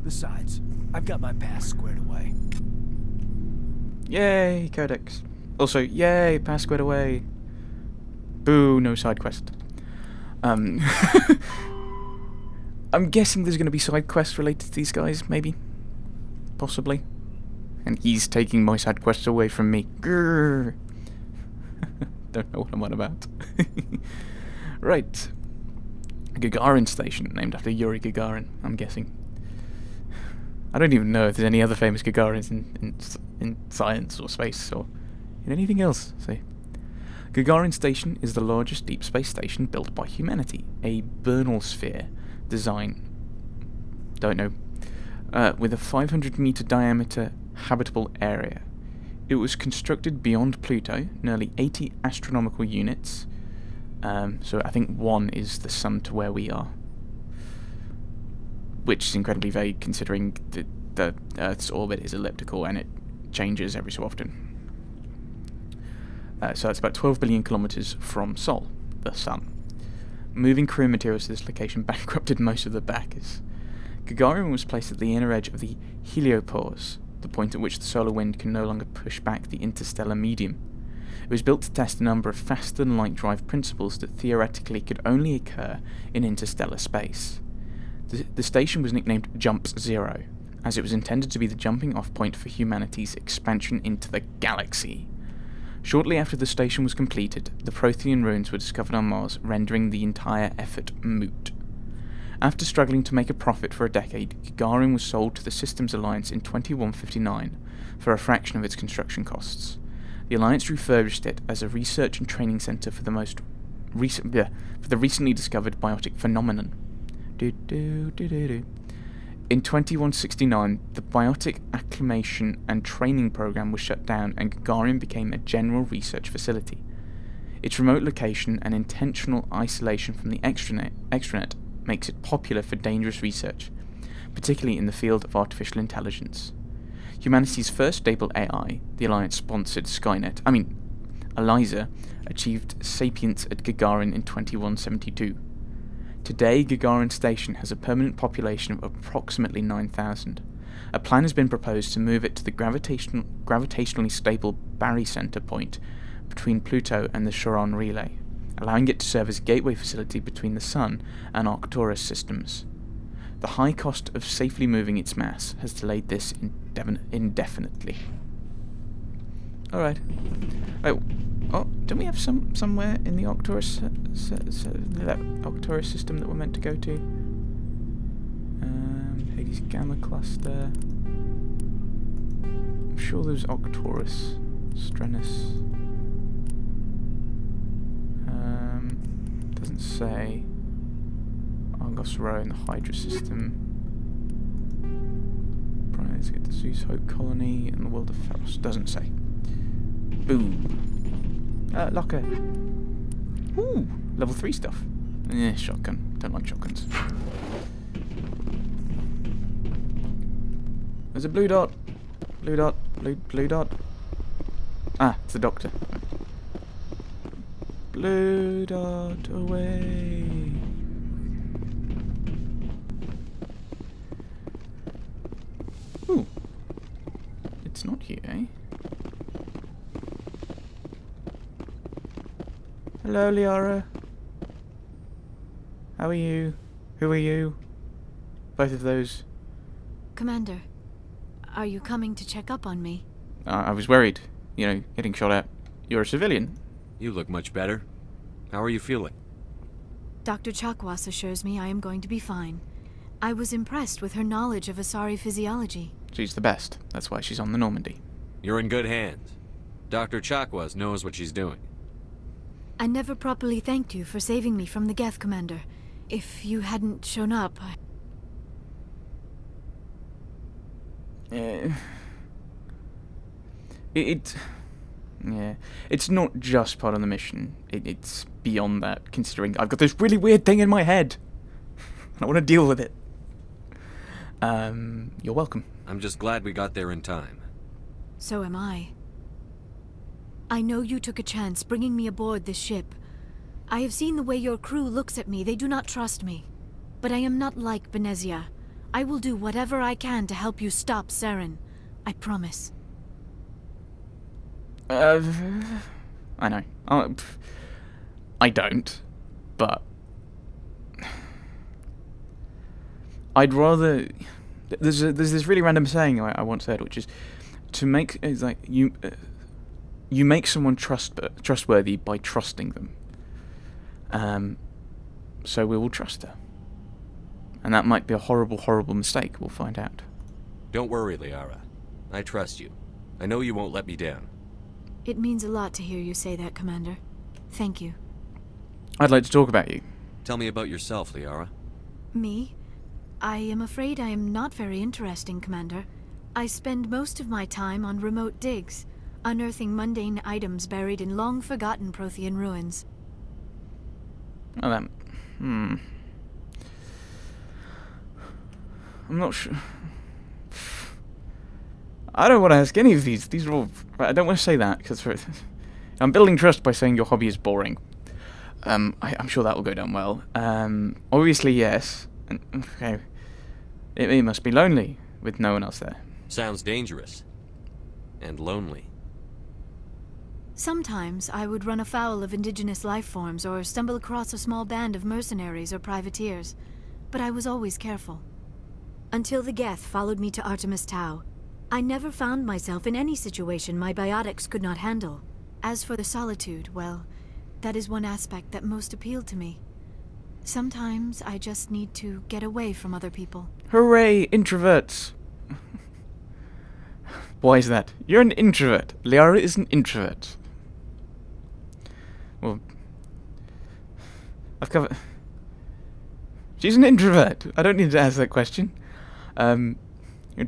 Besides, I've got my past squared away. Yay, Codex. Also, yay, pass squared away. Boo, no side quest. I'm guessing there's going to be side quests related to these guys, maybe? Possibly. And he's taking my side quests away from me. Grrr. Don't know what I'm on about. Right. Gagarin Station, named after Yuri Gagarin, I'm guessing. I don't even know if there's any other famous Gagarins in science or space or in anything else. So, Gagarin Station is the largest deep space station built by humanity, a Bernal sphere design. Don't know. With a 500-meter diameter habitable area. It was constructed beyond Pluto, nearly 80 astronomical units. So I think 1 is the sun to where we are. Which is incredibly vague considering the Earth's orbit is elliptical and it changes every so often. So it's about 12 billion kilometers from Sol, the sun. Moving crew and materials to this location bankrupted most of the backers. Gagarin was placed at the inner edge of the heliopause, the point at which the solar wind can no longer push back the interstellar medium. It was built to test a number of faster-than-light drive principles that theoretically could only occur in interstellar space. The station was nicknamed Jump Zero, as it was intended to be the jumping-off point for humanity's expansion into the galaxy. Shortly after the station was completed, the Prothean ruins were discovered on Mars, rendering the entire effort moot. After struggling to make a profit for a decade, Gagarin was sold to the Systems Alliance in 2159 for a fraction of its construction costs. The Alliance refurbished it as a research and training centre for the recently discovered biotic phenomenon. In 2169, the Biotic Acclimation and Training Program was shut down and Gagarin became a general research facility. Its remote location and intentional isolation from the extranet makes it popular for dangerous research, particularly in the field of artificial intelligence. Humanity's first stable AI, the Alliance-sponsored ELIZA, achieved sapience at Gagarin in 2172. Today, Gagarin Station has a permanent population of approximately 9,000. A plan has been proposed to move it to the gravitationally stable barycenter point between Pluto and the Charon Relay, allowing it to serve as a gateway facility between the Sun and Arcturus systems. The high cost of safely moving its mass has delayed this indefinitely. Alright. Oh, don't we have somewhere in the Arcturus Arcturus system that we're meant to go to? Hades Gamma Cluster. I'm sure there's Arcturus, Strenus. Doesn't say. Argos Rho in the Hydra system. Let's get the Zeus Hope Colony and the World of Pharos. Doesn't say. Boom. Locker. Ooh, level 3 stuff. Yeah, shotgun. Don't like shotguns. There's a blue dot. Blue dot. Blue dot. Ah, it's the doctor. Blue dot away. Ooh. It's not here, eh? Hello, Liara. How are you? Who are you? Both of those. Commander, are you coming to check up on me? I was worried. You know, getting shot at. You're a civilian. You look much better. How are you feeling? Dr. Chakwas assures me I am going to be fine. I was impressed with her knowledge of Asari physiology. She's the best. That's why she's on the Normandy. You're in good hands. Dr. Chakwas knows what she's doing. I never properly thanked you for saving me from the Geth, Commander. If you hadn't shown up, Yeah, it's not just part of the mission. It's beyond that, considering I've got this really weird thing in my head. And I want to deal with it. You're welcome. I'm just glad we got there in time. So am I. I know you took a chance bringing me aboard this ship. I have seen the way your crew looks at me. They do not trust me. But I am not like Benezia. I will do whatever I can to help you stop Saren. I promise. I know. I don't, but I'd rather. There's this really random saying I once heard, which is to make it's like you make someone trustworthy by trusting them. So we will trust her, and that might be a horrible mistake. We'll find out. Don't worry, Liara. I trust you. I know you won't let me down. It means a lot to hear you say that, Commander. Thank you. I'd like to talk about you. Tell me about yourself, Liara. Me? I am afraid I am not very interesting, Commander. I spend most of my time on remote digs, unearthing mundane items buried in long-forgotten Prothean ruins. Oh, that... I'm not sure... I don't want to ask any of these. These are all... I don't want to say that, because... I'm building trust by saying your hobby is boring. I'm sure that will go down well. Obviously, yes. Okay. It must be lonely, with no one else there. Sounds dangerous. And lonely. Sometimes I would run afoul of indigenous life forms or stumble across a small band of mercenaries or privateers, but I was always careful. Until the Geth followed me to Artemis Tau, I never found myself in any situation my biotics could not handle. As for the solitude, well, that is one aspect that most appealed to me. Sometimes I just need to get away from other people. Hooray, introverts! Why is that? You're an introvert. Liara is an introvert. Well, I've covered... She's an introvert. I don't need to ask that question. Do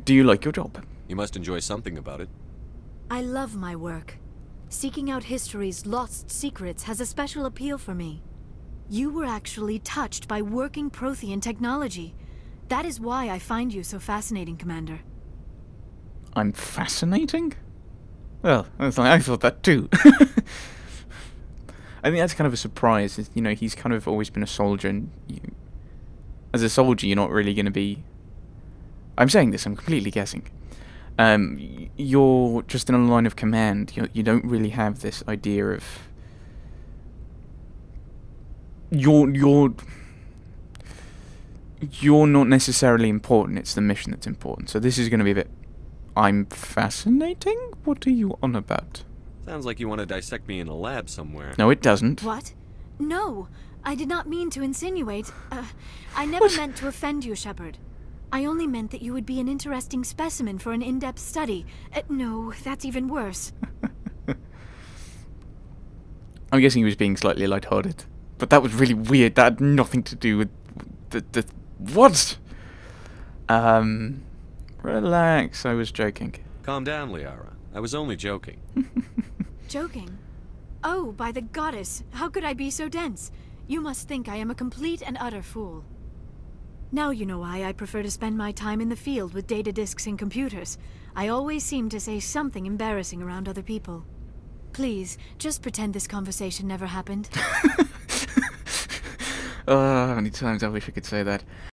you like your job? You must enjoy something about it. I love my work. Seeking out history's lost secrets has a special appeal for me. You were actually touched by working Prothean technology. That is why I find you so fascinating, Commander. I'm fascinating? Well, I thought that too. I think that's kind of a surprise. You know, he's kind of always been a soldier, and as a soldier, you're not really going to be... I'm saying this, I'm completely guessing. You're just in a line of command. You don't really have this idea of... You're not necessarily important, it's the mission that's important. So this is going to be a bit... I'm fascinating? What are you on about? Sounds like you want to dissect me in a lab somewhere. No, it doesn't. What? No, I did not mean to insinuate. I never meant to offend you, Shepard. I only meant that you would be an interesting specimen for an in-depth study. No, that's even worse. I'm guessing he was being slightly lighthearted. But that was really weird. That had nothing to do with the what? Relax, I was joking. Calm down, Liara. I was only joking. Joking? Oh, by the goddess, how could I be so dense? You must think I am a complete and utter fool. Now you know why I prefer to spend my time in the field with data disks and computers. I always seem to say something embarrassing around other people. Please, just pretend this conversation never happened. Oh, how many times I wish I could say that.